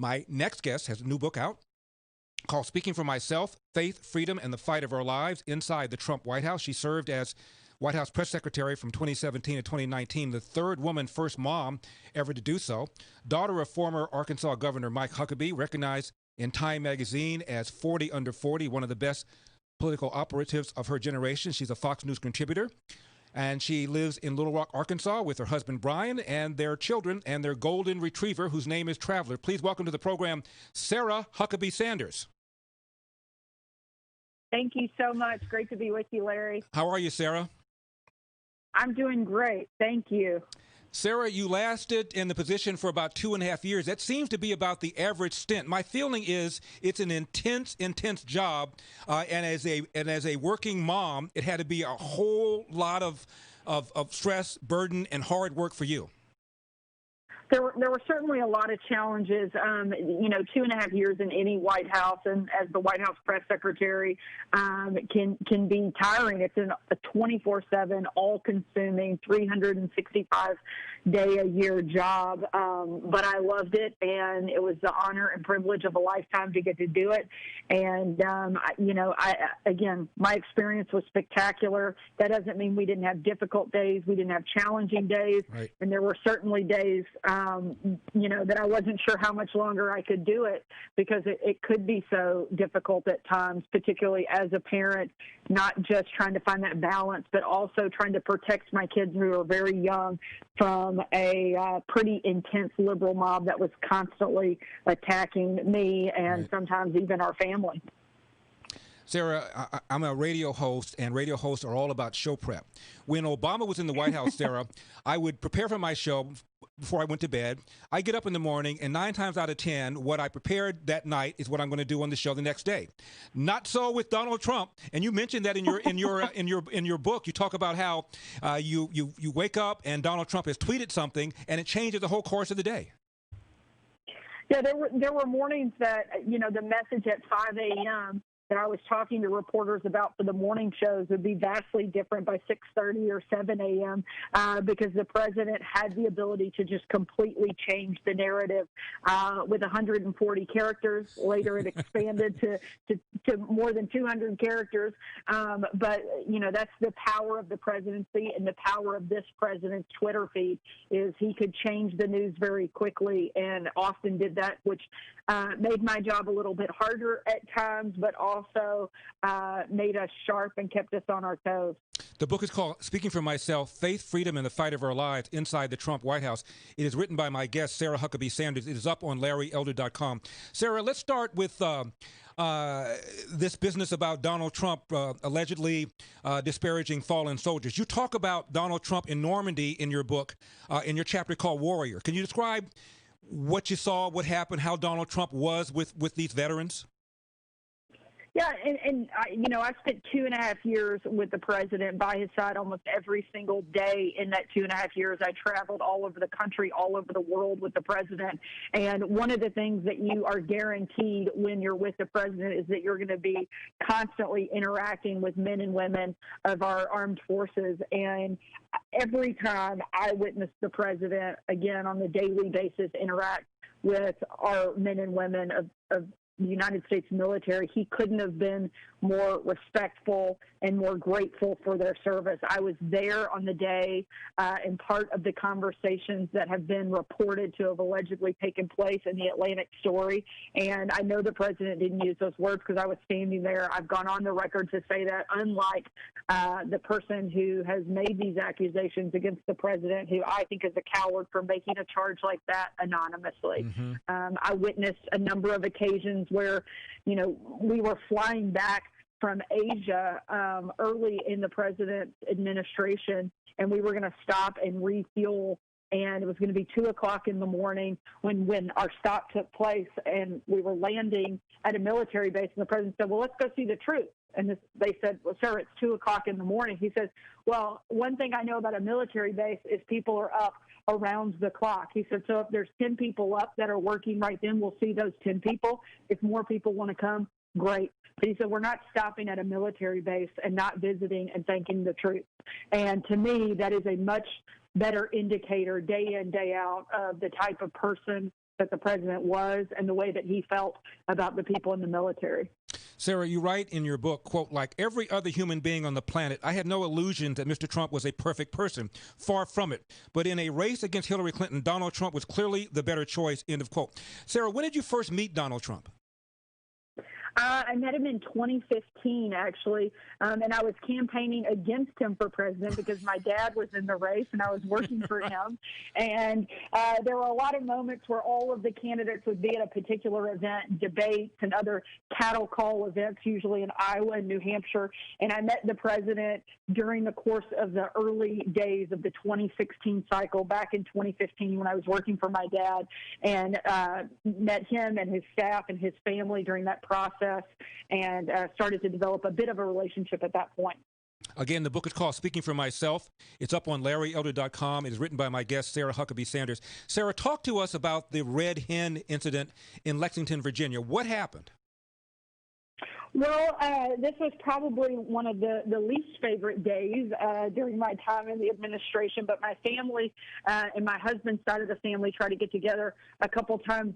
My next guest has a new book out called Speaking for Myself, Faith, Freedom, and the Fight of Our Lives Inside the Trump White House. She served as White House press secretary from 2017 to 2019, the third woman, first mom ever to do so. Daughter of former Arkansas Governor Mike Huckabee, recognized in Time magazine as 40 under 40, one of the best political operatives of her generation. She's a Fox News contributor, and she lives in Little Rock, Arkansas with her husband Brian and their children and their golden retriever whose name is Traveler. Please welcome to the program Sarah Huckabee Sanders. Thank you so much. Great to be with you, Larry. How are you, Sarah? I'm doing great. Thank you. Sarah, you lasted in the position for about 2.5 years. That seems to be about the average stint. My feeling is it's an intense job, and as a working mom, it had to be a whole lot of stress, burden, and hard work for you. There were certainly a lot of challenges. 2.5 years in any White House, and as the White House press secretary, can be tiring. It's a 24/7, all-consuming, 365-day-a-year job. But I loved it, and it was the honor and privilege of a lifetime to get to do it. And again, my experience was spectacular. That doesn't mean we didn't have difficult days, we didn't have challenging days, right. And there were certainly days that I wasn't sure how much longer I could do it, because it could be so difficult at times, particularly as a parent, not just trying to find that balance, but also trying to protect my kids who are very young from a pretty intense liberal mob that was constantly attacking me and sometimes even our family. Sarah, I'm a radio host, and radio hosts are all about show prep. When Obama was in the White House, Sarah, I would prepare for my show before I went to bed. I get up in the morning, and 9 times out of 10, what I prepared that night is what I'm going to do on the show the next day. Not so with Donald Trump, and you mentioned that in your book. You talk about how you wake up and Donald Trump has tweeted something, and it changes the whole course of the day. Yeah, there were mornings that the message at 5 a.m. that I was talking to reporters about for the morning shows would be vastly different by 6:30 or 7 a.m. Because the president had the ability to just completely change the narrative with 140 characters. Later, it expanded to more than 200 characters. But that's the power of the presidency, and the power of this president's Twitter feed is he could change the news very quickly, and often did that, which made my job a little bit harder at times, but also made us sharp and kept us on our toes. The book is called Speaking for Myself, Faith, Freedom, and the Fight of Our Lives Inside the Trump White House. It is written by my guest, Sarah Huckabee Sanders. It is up on LarryElder.com. Sarah, let's start with this business about Donald Trump allegedly disparaging fallen soldiers. You talk about Donald Trump in Normandy in your book, in your chapter called Warrior. Can you describe what you saw, what happened, how Donald Trump was with these veterans? Yeah, and I spent 2.5 years with the president by his side almost every single day. In that 2.5 years, I traveled all over the country, all over the world with the president. And one of the things that you are guaranteed when you're with the president is that you're going to be constantly interacting with men and women of our armed forces. And every time I witnessed the president, again, on a daily basis, interact with our men and women of the United States military, he couldn't have been more respectful and more grateful for their service. I was there on the day, and part of the conversations that have been reported to have allegedly taken place in the Atlantic story. And I know the president didn't use those words because I was standing there. I've gone on the record to say that, unlike the person who has made these accusations against the president, who I think is a coward for making a charge like that anonymously. Mm-hmm. I witnessed a number of occasions where, we were flying back from Asia early in the president's administration, and we were going to stop and refuel, and it was going to be 2 o'clock in the morning when our stop took place, and we were landing at a military base, and the president said, well, let's go see the troops. And they said, well, sir, it's 2 o'clock in the morning. He says, well, one thing I know about a military base is people are up around the clock. He said, so if there's 10 people up that are working right then, we'll see those 10 people. If more people want to come, great. But he said, we're not stopping at a military base and not visiting and thanking the troops. And to me, that is a much better indicator day in, day out of the type of person that the president was and the way that he felt about the people in the military. Sarah, you write in your book, quote, like every other human being on the planet, I had no illusion that Mr. Trump was a perfect person. Far from it. But in a race against Hillary Clinton, Donald Trump was clearly the better choice, end of quote. Sarah, when did you first meet Donald Trump? I met him in 2015, actually, and I was campaigning against him for president because my dad was in the race and I was working for him. And there were a lot of moments where all of the candidates would be at a particular event, debates and other cattle call events, usually in Iowa and New Hampshire. And I met the president during the course of the early days of the 2016 cycle back in 2015 when I was working for my dad, and met him and his staff and his family during that process. And started to develop a bit of a relationship at that point. Again, the book is called Speaking for Myself. It's up on LarryElder.com. It is written by my guest, Sarah Huckabee Sanders. Sarah, talk to us about the Red Hen incident in Lexington, Virginia. What happened? Well, this was probably one of the least favorite days during my time in the administration, but my family and my husband's side of the family try to get together a couple times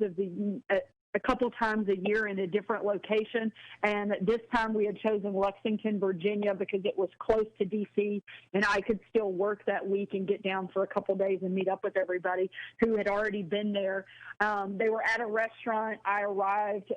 a year in a different location. And this time we had chosen Lexington, Virginia, because it was close to D.C. and I could still work that week and get down for a couple days and meet up with everybody who had already been there. They were at a restaurant. I arrived,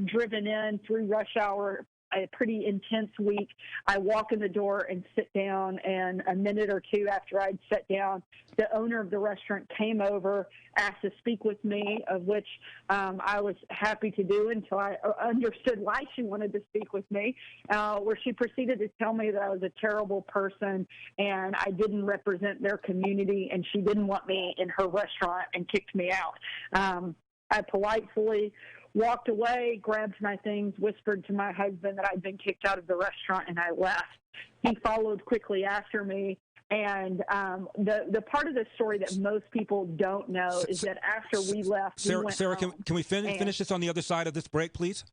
driven in through rush hour, a pretty intense week. I walk in the door and sit down, and a minute or two after I'd sat down, the owner of the restaurant came over, asked to speak with me, of which I was happy to do until I understood why she wanted to speak with me, where she proceeded to tell me that I was a terrible person and I didn't represent their community and she didn't want me in her restaurant and kicked me out. I politely walked away, grabbed my things, whispered to my husband that I'd been kicked out of the restaurant, and I left. He followed quickly after me. And the part of the story that most people don't know is that after we left, Sarah, can we finish this on the other side of this break, please?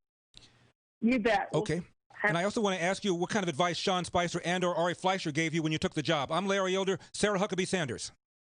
You bet. Okay. And I also want to ask you what kind of advice Sean Spicer and or Ari Fleischer gave you when you took the job. I'm Larry Elder, Sarah Huckabee Sanders.